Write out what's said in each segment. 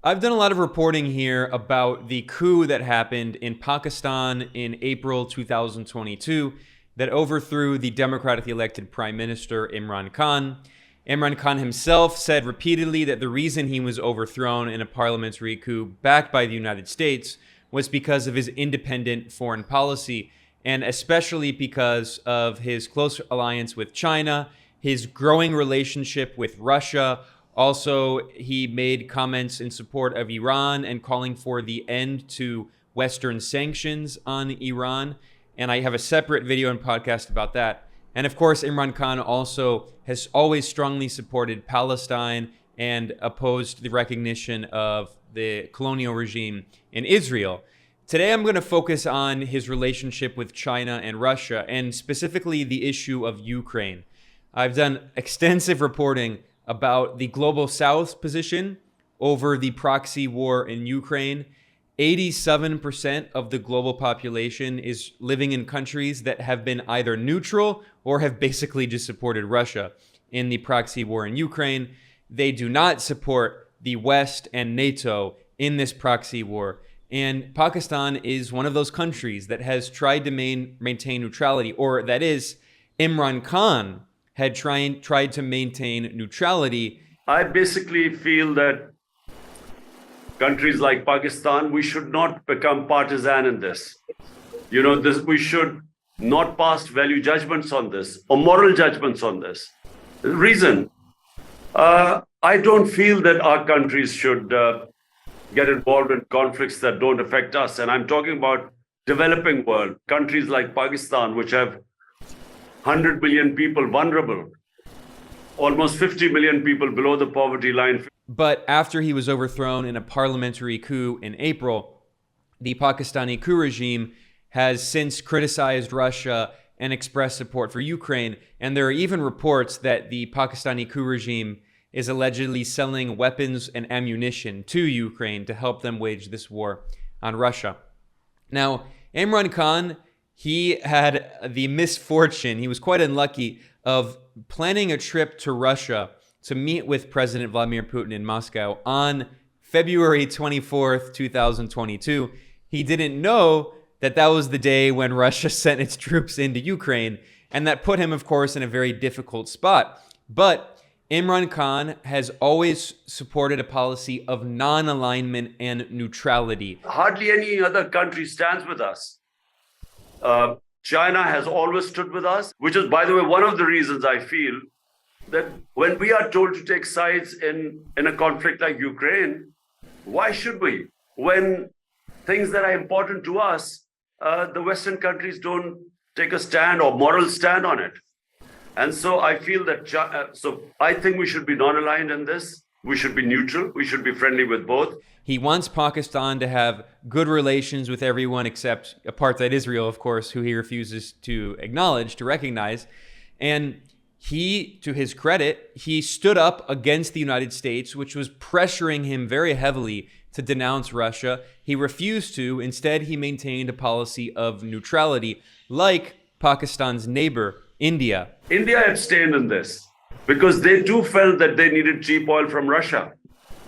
I've done a lot of reporting here about the coup that happened in Pakistan in April 2022 that overthrew the democratically elected Prime Minister Imran Khan. Imran Khan himself said repeatedly that the reason he was overthrown in a parliamentary coup backed by the United States was because of his independent foreign policy, and especially because of his close alliance with China, his growing relationship with Russia. Also, he made comments in support of Iran and calling for the end to Western sanctions on Iran. And I have a separate video and podcast about that. And of course, Imran Khan also has always strongly supported Palestine and opposed the recognition of the colonial regime in Israel. Today, I'm going to focus on his relationship with China and Russia, and specifically the issue of Ukraine. I've done extensive reporting about the Global South's position over the proxy war in Ukraine. 87% of the global population is living in countries that have been either neutral or have basically just supported Russia in the proxy war in Ukraine. They do not support the West and NATO in this proxy war. And Pakistan is one of those countries that has tried to maintain neutrality, or that is, Imran Khan had tried to maintain neutrality. I basically feel that countries like Pakistan, we should not become partisan in this. We should not pass value judgments on this or moral judgments on this. The reason, I don't feel that our countries should get involved in conflicts that don't affect us. And I'm talking about developing world, countries like Pakistan, which have 100 million people vulnerable, almost 50 million people below the poverty line. But after he was overthrown in a parliamentary coup in April, the Pakistani coup regime has since criticized Russia and expressed support for Ukraine. And there are even reports that the Pakistani coup regime is allegedly selling weapons and ammunition to Ukraine to help them wage this war on Russia. Now, Imran Khan, he had the misfortune, he was quite unlucky, of planning a trip to Russia to meet with President Vladimir Putin in Moscow on February 24th, 2022. He didn't know that that was the day when Russia sent its troops into Ukraine, and that put him, of course, in a very difficult spot. But Imran Khan has always supported a policy of non-alignment and neutrality. Hardly any other country stands with us. China has always stood with us, which is, by the way, one of the reasons I feel that when we are told to take sides in a conflict like Ukraine, why should we? When things that are important to us, the Western countries don't take a stand or moral stand on it. And so I feel that, I think we should be non-aligned in this. We should be neutral. We should be friendly with both. He wants Pakistan to have good relations with everyone except apartheid Israel, of course, who he refuses to acknowledge, to recognize. And he, to his credit, he stood up against the United States, which was pressuring him very heavily to denounce Russia. He refused to. Instead, he maintained a policy of neutrality, like Pakistan's neighbor, India. India abstained in this because they too felt that they needed cheap oil from Russia.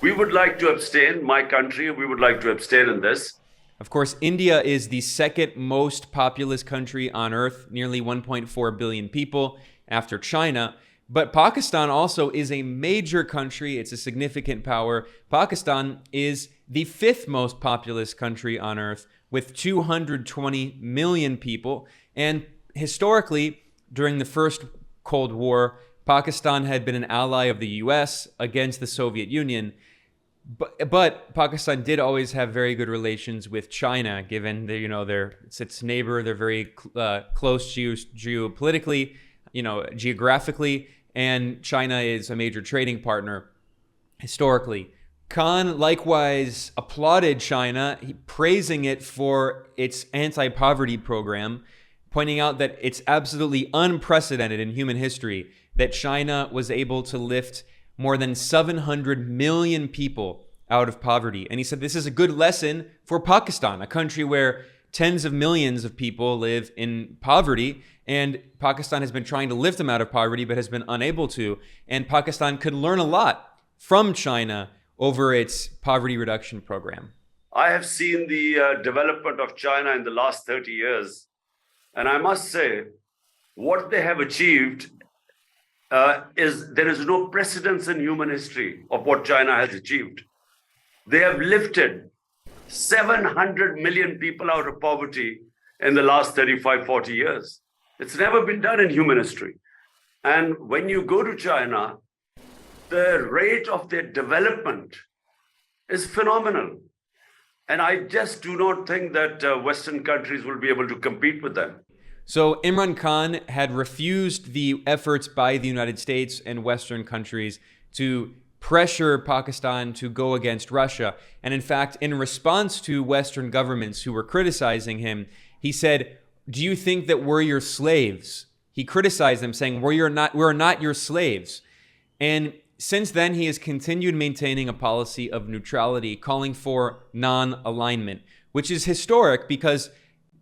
We would like to abstain, my country, we would like to abstain in this. Of course, India is the second most populous country on earth, nearly 1.4 billion people after China. But Pakistan also is a major country. It's a significant power. Pakistan is the fifth most populous country on earth with 220 million people. And historically, during the first Cold War, Pakistan had been an ally of the US against the Soviet Union. But Pakistan did always have very good relations with China, given it's its neighbor. They're very close geopolitically, geographically, and China is a major trading partner historically. Khan likewise applauded China, praising it for its anti-poverty program, pointing out that it's absolutely unprecedented in human history that China was able to lift more than 700 million people out of poverty. And he said this is a good lesson for Pakistan, a country where tens of millions of people live in poverty, and Pakistan has been trying to lift them out of poverty but has been unable to. And Pakistan could learn a lot from China over its poverty reduction program. I have seen the development of China in the last 30 years, and I must say, what they have achieved is there is no precedence in human history of what China has achieved. They have lifted 700 million people out of poverty in the last 35, 40 years. It's never been done in human history. And when you go to China, the rate of their development is phenomenal. And I just do not think that Western countries will be able to compete with them. So Imran Khan had refused the efforts by the United States and Western countries to pressure Pakistan to go against Russia. And in fact, in response to Western governments who were criticizing him, he said, "Do you think that we're your slaves?" He criticized them, saying, we're not your slaves. And since then, he has continued maintaining a policy of neutrality, calling for non-alignment, which is historic because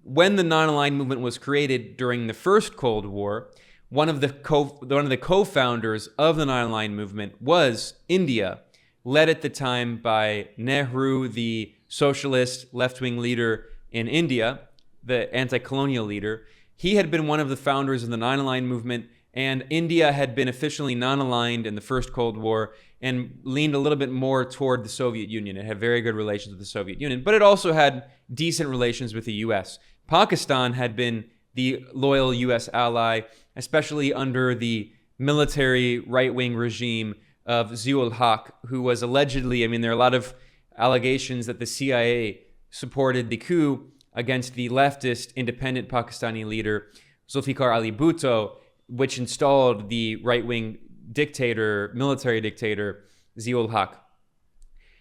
when the non-aligned movement was created during the first Cold War, one of the co-founders of the non-aligned movement was India, led at the time by Nehru, the socialist left-wing leader in India, the anti-colonial leader. He had been one of the founders of the non-aligned movement, and India had been officially non-aligned in the first Cold War and leaned a little bit more toward the Soviet Union. It had very good relations with the Soviet Union, but it also had decent relations with the US. Pakistan had been the loyal US ally, especially under the military right-wing regime of Zia-ul-Haq, who was allegedly, there are a lot of allegations that the CIA supported the coup against the leftist independent Pakistani leader Zulfikar Ali Bhutto, which installed the right-wing dictator, military dictator, Zia-ul-Haq.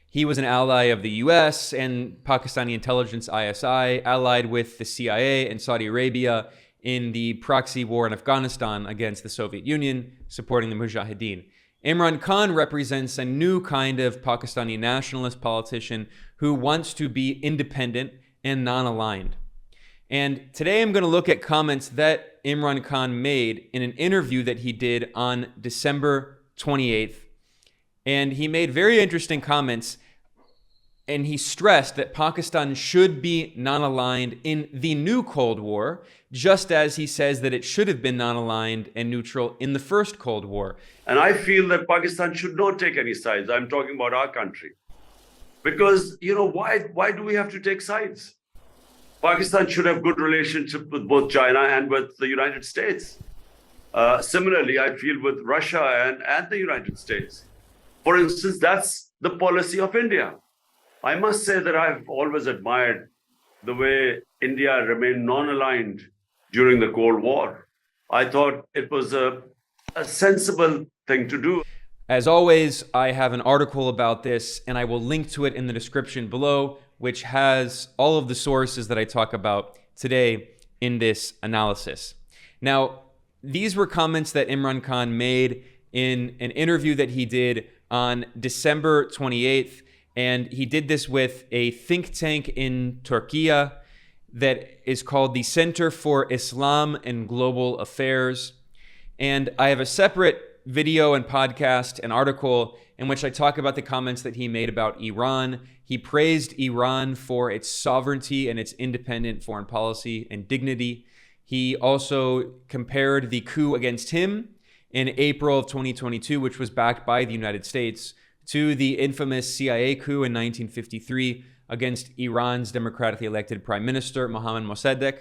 He was an ally of the US and Pakistani intelligence ISI, allied with the CIA and Saudi Arabia in the proxy war in Afghanistan against the Soviet Union, supporting the Mujahideen. Imran Khan represents a new kind of Pakistani nationalist politician who wants to be independent and non-aligned. And today I'm going to look at comments that Imran Khan made in an interview that he did on December 28th. And he made very interesting comments, and he stressed that Pakistan should be non-aligned in the new Cold War, just as he says that it should have been non-aligned and neutral in the first Cold War. And I feel that Pakistan should not take any sides. I'm talking about our country. Because, why do we have to take sides? Pakistan should have good relationship with both China and with the United States. Similarly, I feel with Russia and the United States. For instance, that's the policy of India. I must say that I've always admired the way India remained non-aligned during the Cold War. I thought it was a sensible thing to do. As always, I have an article about this, and I will link to it in the description below, which has all of the sources that I talk about today in this analysis. Now, these were comments that Imran Khan made in an interview that he did on December 28th, and he did this with a think tank in Turkey that is called the Center for Islam and Global Affairs. And I have a separate video and podcast and article in which I talk about the comments that he made about Iran. He praised Iran for its sovereignty and its independent foreign policy and dignity. He also compared the coup against him in April of 2022, which was backed by the United States, to the infamous CIA coup in 1953 against Iran's democratically elected Prime Minister, Mohammad Mossadegh.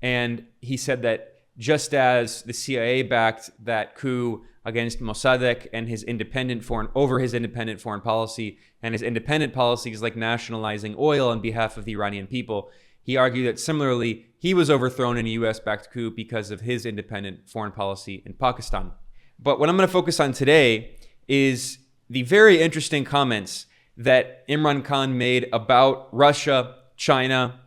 And he said that just as the CIA backed that coup against Mossadegh and his independent foreign policy and his independent policies like nationalizing oil on behalf of the Iranian people, he argued that similarly, he was overthrown in a US-backed coup because of his independent foreign policy in Pakistan. But what I'm going to focus on today is the very interesting comments that Imran Khan made about Russia, China,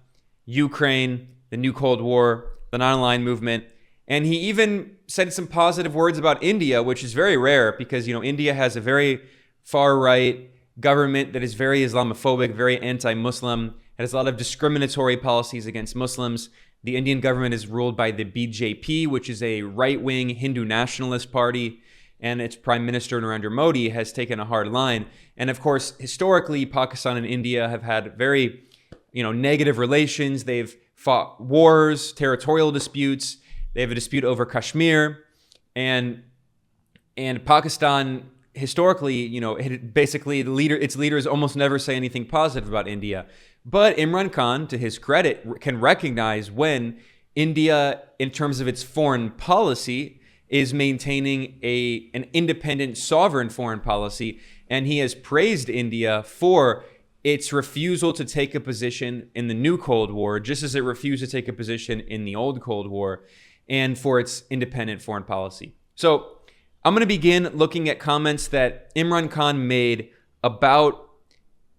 Ukraine, the new Cold War, the non-aligned movement. And he even said some positive words about India, which is very rare because, India has a very far-right government that is very Islamophobic, very anti-Muslim. It has a lot of discriminatory policies against Muslims. The Indian government is ruled by the BJP, which is a right-wing Hindu nationalist party. and its Prime Minister Narendra Modi has taken a hard line. And of course, historically, Pakistan and India have had very, negative relations. They've fought wars, territorial disputes. They have a dispute over Kashmir, and Pakistan historically, basically its leaders almost never say anything positive about India. But Imran Khan, to his credit, can recognize when India, in terms of its foreign policy, is maintaining an independent, sovereign foreign policy. And he has praised India for its refusal to take a position in the new Cold War, just as it refused to take a position in the old Cold War, and for its independent foreign policy. So I'm going to begin looking at comments that Imran Khan made about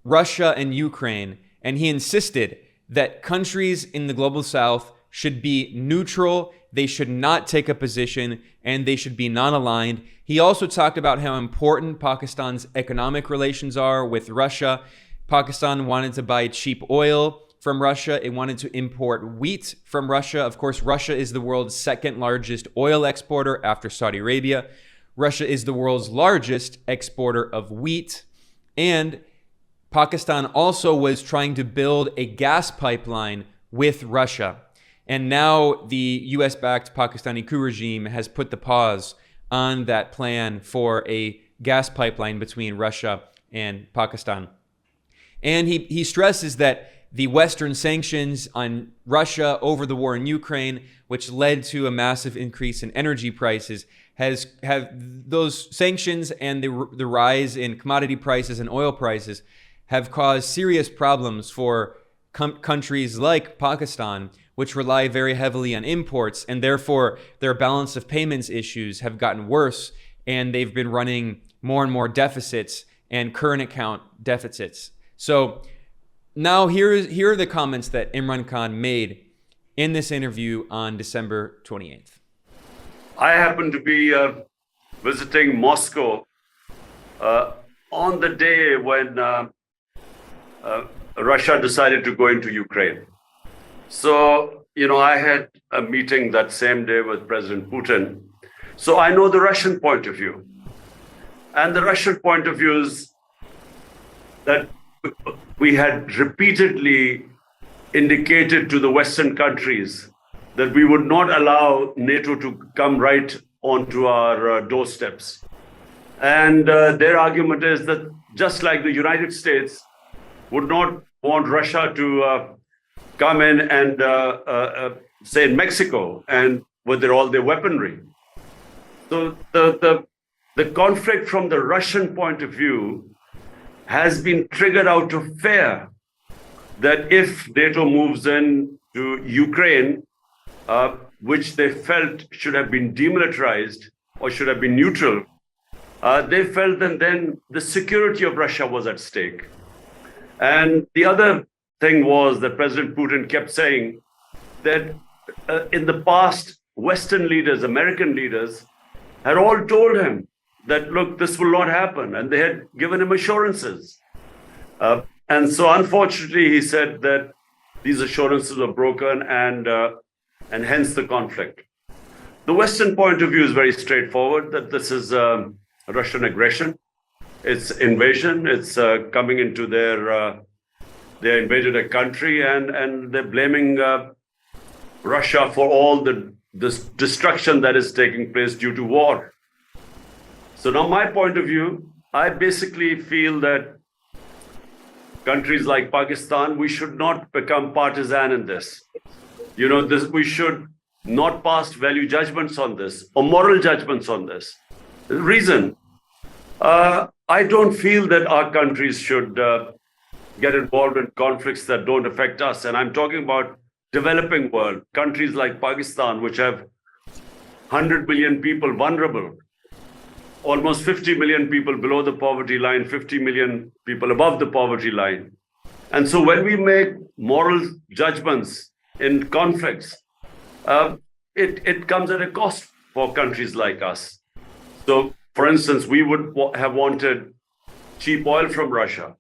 Russia and Ukraine. And he insisted that countries in the global south should be neutral, they should not take a position, and they should be non-aligned. He also talked about how important Pakistan's economic relations are with Russia. Pakistan wanted to buy cheap oil from Russia. It wanted to import wheat from Russia. Of course, Russia is the world's second largest oil exporter after Saudi Arabia. Russia is the world's largest exporter of wheat. And Pakistan also was trying to build a gas pipeline with Russia. And now the US-backed Pakistani coup regime has put the pause on that plan for a gas pipeline between Russia and Pakistan. And he stresses that the Western sanctions on Russia over the war in Ukraine, which led to a massive increase in energy prices, have those sanctions and the rise in commodity prices and oil prices have caused serious problems for countries like Pakistan, which rely very heavily on imports, and therefore their balance of payments issues have gotten worse, and they've been running more and more deficits and current account deficits. So now here are the comments that Imran Khan made in this interview on December 28th. I happened to be visiting Moscow on the day when Russia decided to go into Ukraine. So, I had a meeting that same day with President Putin. So I know the Russian point of view. And the Russian point of view is that we had repeatedly indicated to the Western countries that we would not allow NATO to come right onto our doorsteps. And their argument is that just like the United States would not want Russia to come in and say in Mexico and with all their weaponry. So the conflict from the Russian point of view has been triggered out of fear that if NATO moves in to Ukraine, which they felt should have been demilitarized or should have been neutral, they felt that then the security of Russia was at stake. And the other thing was that President Putin kept saying that in the past, Western leaders, American leaders, had all told him that, look, this will not happen. And they had given him assurances. And so unfortunately, he said that these assurances were broken and hence the conflict. The Western point of view is very straightforward, that this is Russian aggression. It's invasion. It's coming into they invaded a country and they're blaming Russia for all this destruction that is taking place due to war. So now my point of view, I basically feel that countries like Pakistan, we should not become partisan in this. We should not pass value judgments on this or moral judgments on this. The reason, I don't feel that our countries should get involved in conflicts that don't affect us. And I'm talking about developing world, countries like Pakistan, which have 100 million people vulnerable, almost 50 million people below the poverty line, 50 million people above the poverty line. And so when we make moral judgments in conflicts, it comes at a cost for countries like us. So, for instance, we would have wanted cheap oil from Russia.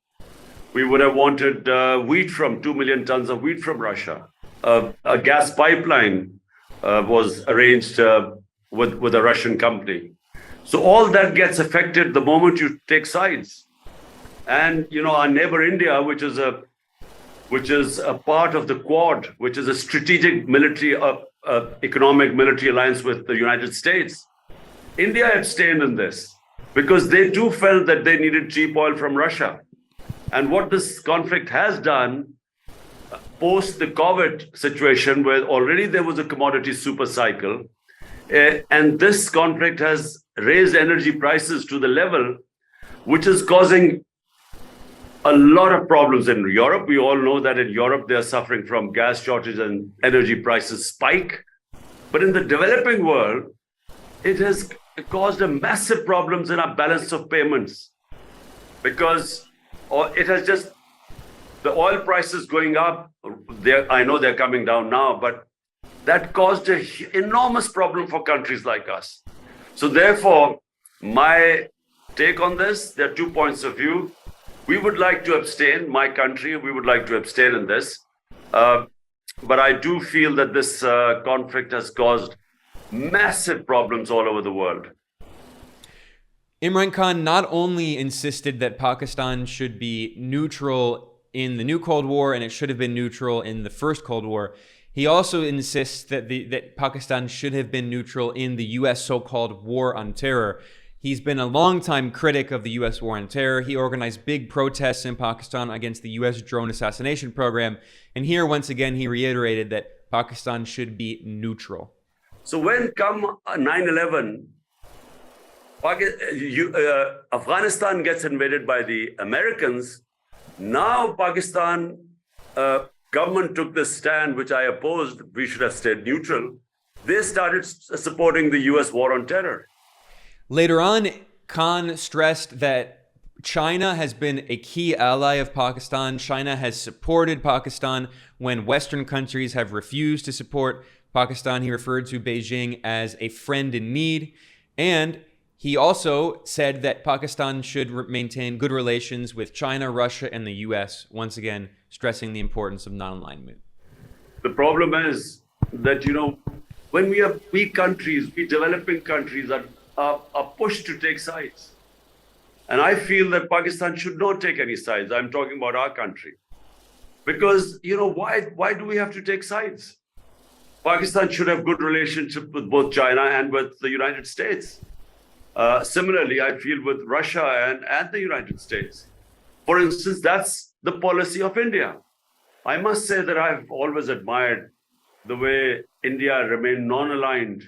We would have wanted 2 million tons of wheat from Russia. A gas pipeline was arranged with a Russian company. So all that gets affected the moment you take sides. And our neighbor India, which is a part of the Quad, which is a strategic military, economic military alliance with the United States, India abstained in this because they too felt that they needed cheap oil from Russia. And what this conflict has done, post the COVID situation, where already there was a commodity super cycle, and this conflict has raised energy prices to the level which is causing a lot of problems in Europe. We all know that in Europe, they are suffering from gas shortage and energy prices spike. But in the developing world, it has caused a massive problems in our balance of payments because it has just, the oil prices going up. I know they're coming down now, but that caused an enormous problem for countries like us. So therefore, my take on this, there are 2 points of view. We would like to abstain, my country, we would like to abstain in this. But I do feel that this conflict has caused massive problems all over the world. Imran Khan not only insisted that Pakistan should be neutral in the new Cold War and it should have been neutral in the first Cold War, he also insists that Pakistan should have been neutral in the U.S. so-called war on terror. He's been a longtime critic of the U.S. war on terror. He organized big protests in Pakistan against the U.S. drone assassination program. And here, once again, he reiterated that Pakistan should be neutral. So when come 9/11, Afghanistan gets invaded by the Americans. Now Pakistan government took this stand, which I opposed. We should have stayed neutral. They started supporting the U.S. war on terror. Later on, Khan stressed that China has been a key ally of Pakistan. China has supported Pakistan when Western countries have refused to support Pakistan. He referred to Beijing as a friend in need. And he also said that Pakistan should maintain good relations with China, Russia, and the U.S., once again stressing the importance of non-alignment. The problem is that, when we have weak countries, we developing countries are pushed to take sides. And I feel that Pakistan should not take any sides. I'm talking about our country. Because, why do we have to take sides? Pakistan should have good relationship with both China and with the United States. Similarly, I feel with Russia and the United States. For instance, that's the policy of India. I must say that I've always admired the way India remained non-aligned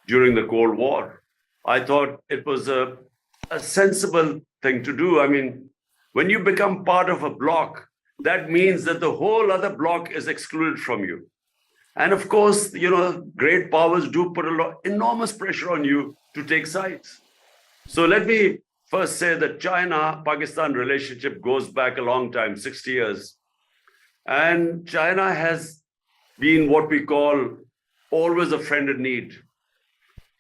during the Cold War. I thought it was a sensible thing to do. I mean, when you become part of a bloc, that means that the whole other bloc is excluded from you. And of course, great powers do put enormous pressure on you to take sides. So let me first say that China-Pakistan relationship goes back a long time, 60 years. And China has been what we call always a friend in need.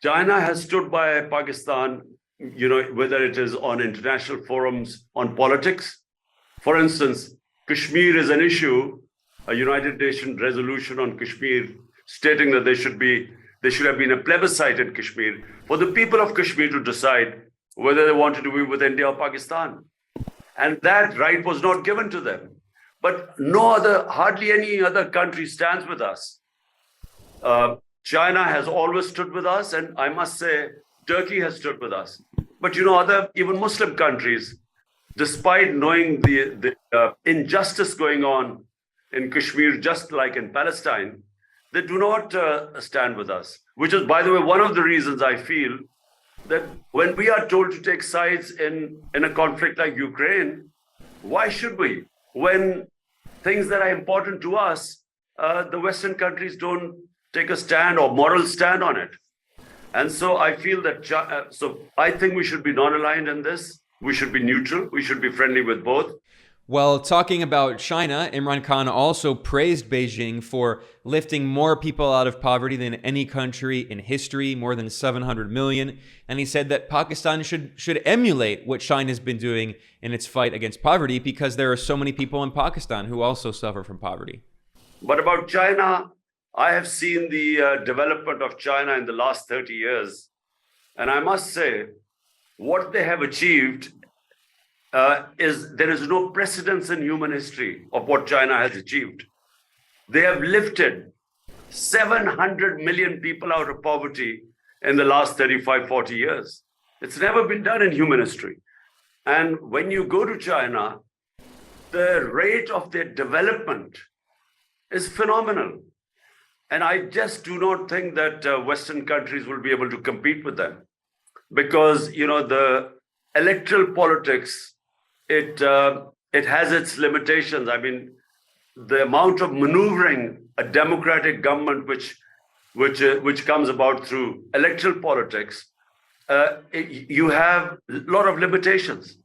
China has stood by Pakistan, whether it is on international forums, on politics. For instance, Kashmir is an issue, a United Nations resolution on Kashmir stating that there should have been a plebiscite in Kashmir for the people of Kashmir to decide whether they wanted to be with India or Pakistan. And that right was not given to them. But hardly any other country stands with us. China has always stood with us, and I must say, Turkey has stood with us. But even Muslim countries, despite knowing the injustice going on in Kashmir, just like in Palestine, they do not stand with us. Which is, by the way, one of the reasons I feel that when we are told to take sides in a conflict like Ukraine, why should we? When things that are important to us, the Western countries don't take a stand or moral stand on it. And so I feel that, I think we should be non-aligned in this. We should be neutral. We should be friendly with both. Well, talking about China, Imran Khan also praised Beijing for lifting more people out of poverty than any country in history, more than 700 million. And he said that Pakistan should emulate what China's been doing in its fight against poverty because there are so many people in Pakistan who also suffer from poverty. But about China, I have seen the development of China in the last 30 years. And I must say what they have achieved is there is no precedence in human history of what China has achieved. They have lifted 700 million people out of poverty in the last 35, 40 years. It's never been done in human history. And when you go to China, the rate of their development is phenomenal. And I just do not think that Western countries will be able to compete with them. Because, you know, the electoral politics, it has its limitations. I mean, the amount of maneuvering a democratic government which comes about through electoral politics, you have a lot of limitations.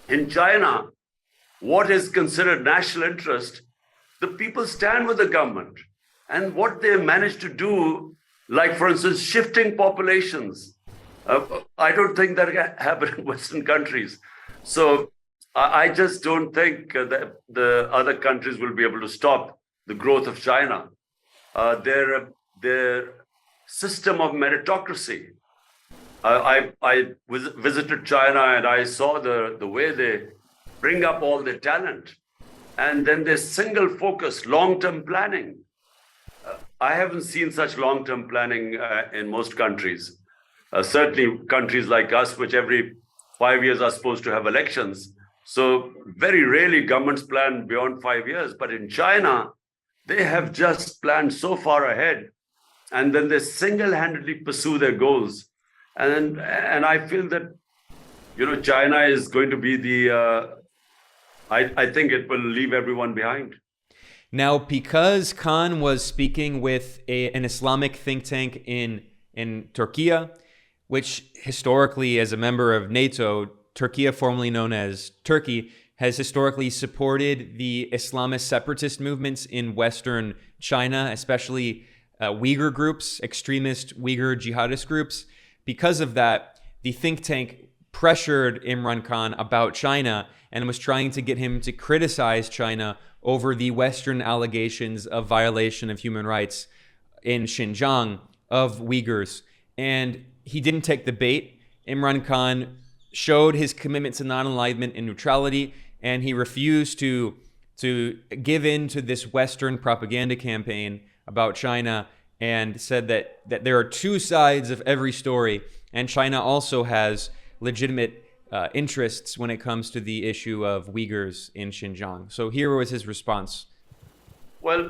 In China, what is considered national interest, the people stand with the government. And what they managed to do, like, for instance, shifting populations, I don't think that can happen in Western countries. So I just don't think that the other countries will be able to stop the growth of China. Their system of meritocracy. I visited China and I saw the way they bring up all their talent. And then their single focus, long-term planning. I haven't seen such long-term planning in most countries. Certainly countries like us, which every 5 years are supposed to have elections. So very rarely governments plan beyond 5 years. But in China, they have just planned so far ahead. And then they single-handedly pursue their goals. And I feel that, you know, China is going to be the, I think it will leave everyone behind. Now, because Khan was speaking with an Islamic think tank in Turkey, which historically, as a member of NATO, Turkey, formerly known as Turkey, has historically supported the Islamist separatist movements in Western China, especially Uyghur groups, extremist Uyghur jihadist groups. Because of that, the think tank pressured Imran Khan about China and was trying to get him to criticize China over the Western allegations of violation of human rights in Xinjiang of Uyghurs. And he didn't take the bait. Imran Khan showed his commitment to non-alignment and neutrality, and he refused to give in to this Western propaganda campaign about China, and said that there are two sides of every story, and China also has legitimate interests when it comes to the issue of Uyghurs in Xinjiang. So here was his response. Well,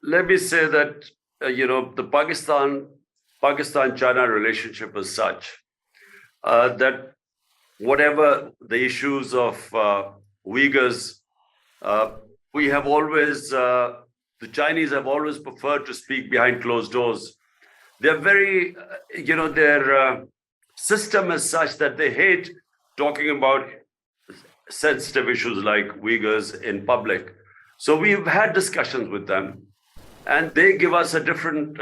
let me say that, you know, the Pakistan-China relationship is such that whatever the issues of Uyghurs, we have always, the Chinese have always preferred to speak behind closed doors. They're very, you know, their system is such that they hate talking about sensitive issues like Uyghurs in public. So we've had discussions with them, and they give us a different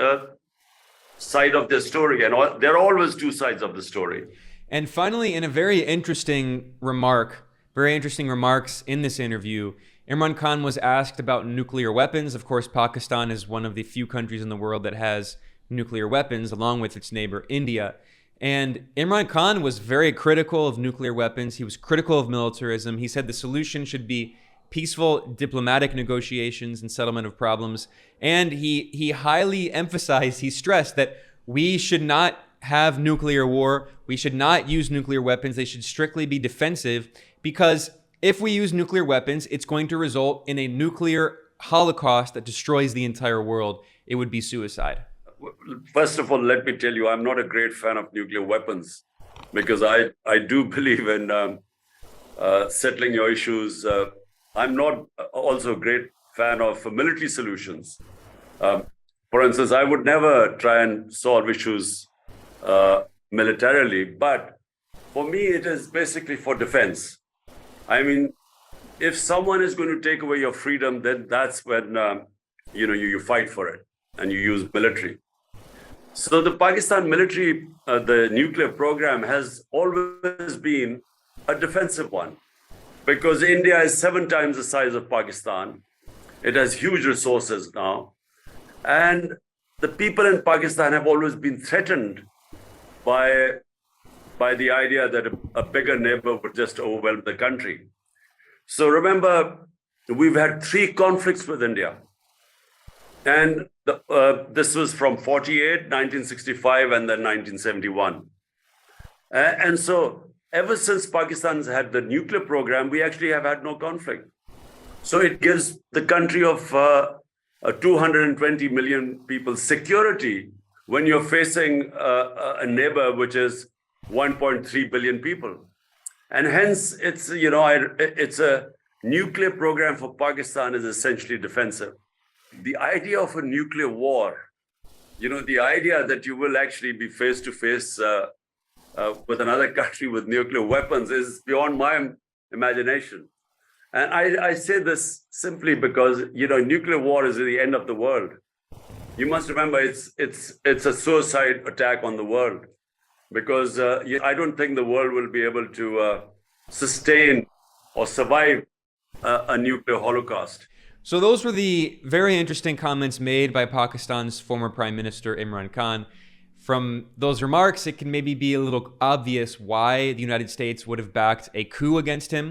side of their story. And there are always two sides of the story. And finally, in a very interesting remarks in this interview, Imran Khan was asked about nuclear weapons. Of course, Pakistan is one of the few countries in the world that has nuclear weapons, along with its neighbor, India. And Imran Khan was very critical of nuclear weapons. He was critical of militarism. He said the solution should be peaceful diplomatic negotiations and settlement of problems. And he highly emphasized, he stressed that we should not have nuclear war. We should not use nuclear weapons. They should strictly be defensive, because if we use nuclear weapons, it's going to result in a nuclear holocaust that destroys the entire world. It would be suicide. First of all, let me tell you, I'm not a great fan of nuclear weapons, because I do believe in settling your issues. I'm not also a great fan of military solutions. For instance, I would never try and solve issues militarily, but for me, it is basically for defense. I mean, if someone is going to take away your freedom, then that's when you fight for it and you use military. So the Pakistan military, the nuclear program has always been a defensive one, because India is 7 times the size of Pakistan. It has huge resources now. And the people in Pakistan have always been threatened by by the idea that a bigger neighbor would just overwhelm the country. So remember, we've had 3 conflicts with India. And this was from 48, 1965, and then 1971. And so ever since Pakistan's had the nuclear program, we actually have had no conflict. So it gives the country of 220 million people security when you're facing a neighbor which is 1.3 billion people. And hence, it's a nuclear program for Pakistan is essentially defensive. The idea of a nuclear war, the idea that you will actually be face to face with another country with nuclear weapons is beyond my imagination. And I say this simply because, nuclear war is the end of the world. You must remember it's a suicide attack on the world, because I don't think the world will be able to sustain or survive a nuclear holocaust. So those were the very interesting comments made by Pakistan's former Prime Minister Imran Khan. From those remarks, it can maybe be a little obvious why the United States would have backed a coup against him.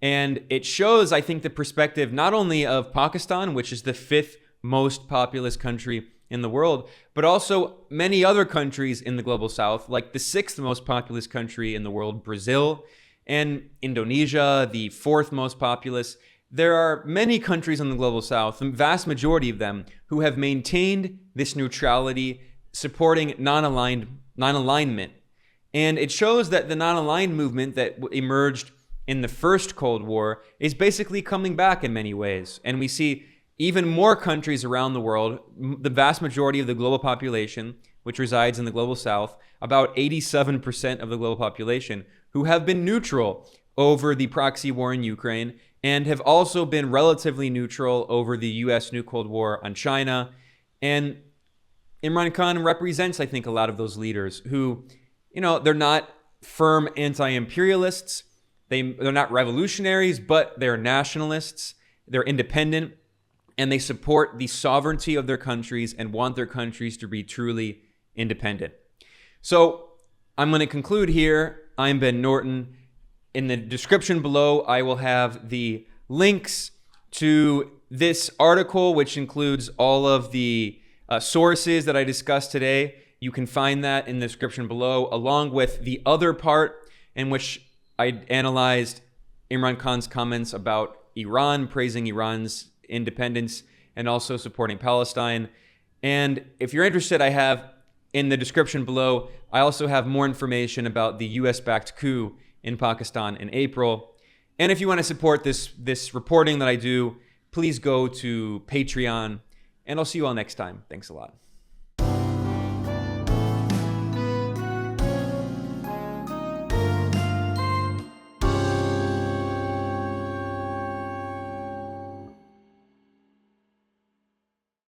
And it shows, I think, the perspective not only of Pakistan, which is the 5th most populous country in the world, but also many other countries in the global south, like the 6th most populous country in the world, Brazil, and Indonesia, the 4th most populous. There are many countries in the global south, the vast majority of them, who have maintained this neutrality, supporting non-alignment. And it shows that the non-aligned movement that emerged in the first Cold War is basically coming back in many ways. And we see even more countries around the world, the vast majority of the global population, which resides in the global south, about 87% of the global population, who have been neutral over the proxy war in Ukraine and have also been relatively neutral over the US new Cold War on China. And Imran Khan represents, I think, a lot of those leaders who, they're not firm anti-imperialists. They're not revolutionaries, but they're nationalists. They're independent, and they support the sovereignty of their countries and want their countries to be truly independent. So I'm going to conclude here. I'm Ben Norton. In the description below, I will have the links to this article, which includes all of the sources that I discussed today. You can find that in the description below, along with the other part in which I analyzed Imran Khan's comments about Iran, praising Iran's independence and also supporting Palestine. And if you're interested, I have in the description below, I also have more information about the US-backed coup in Pakistan in April. And if you want to support this reporting that I do, please go to Patreon. And I'll see you all next time. Thanks a lot.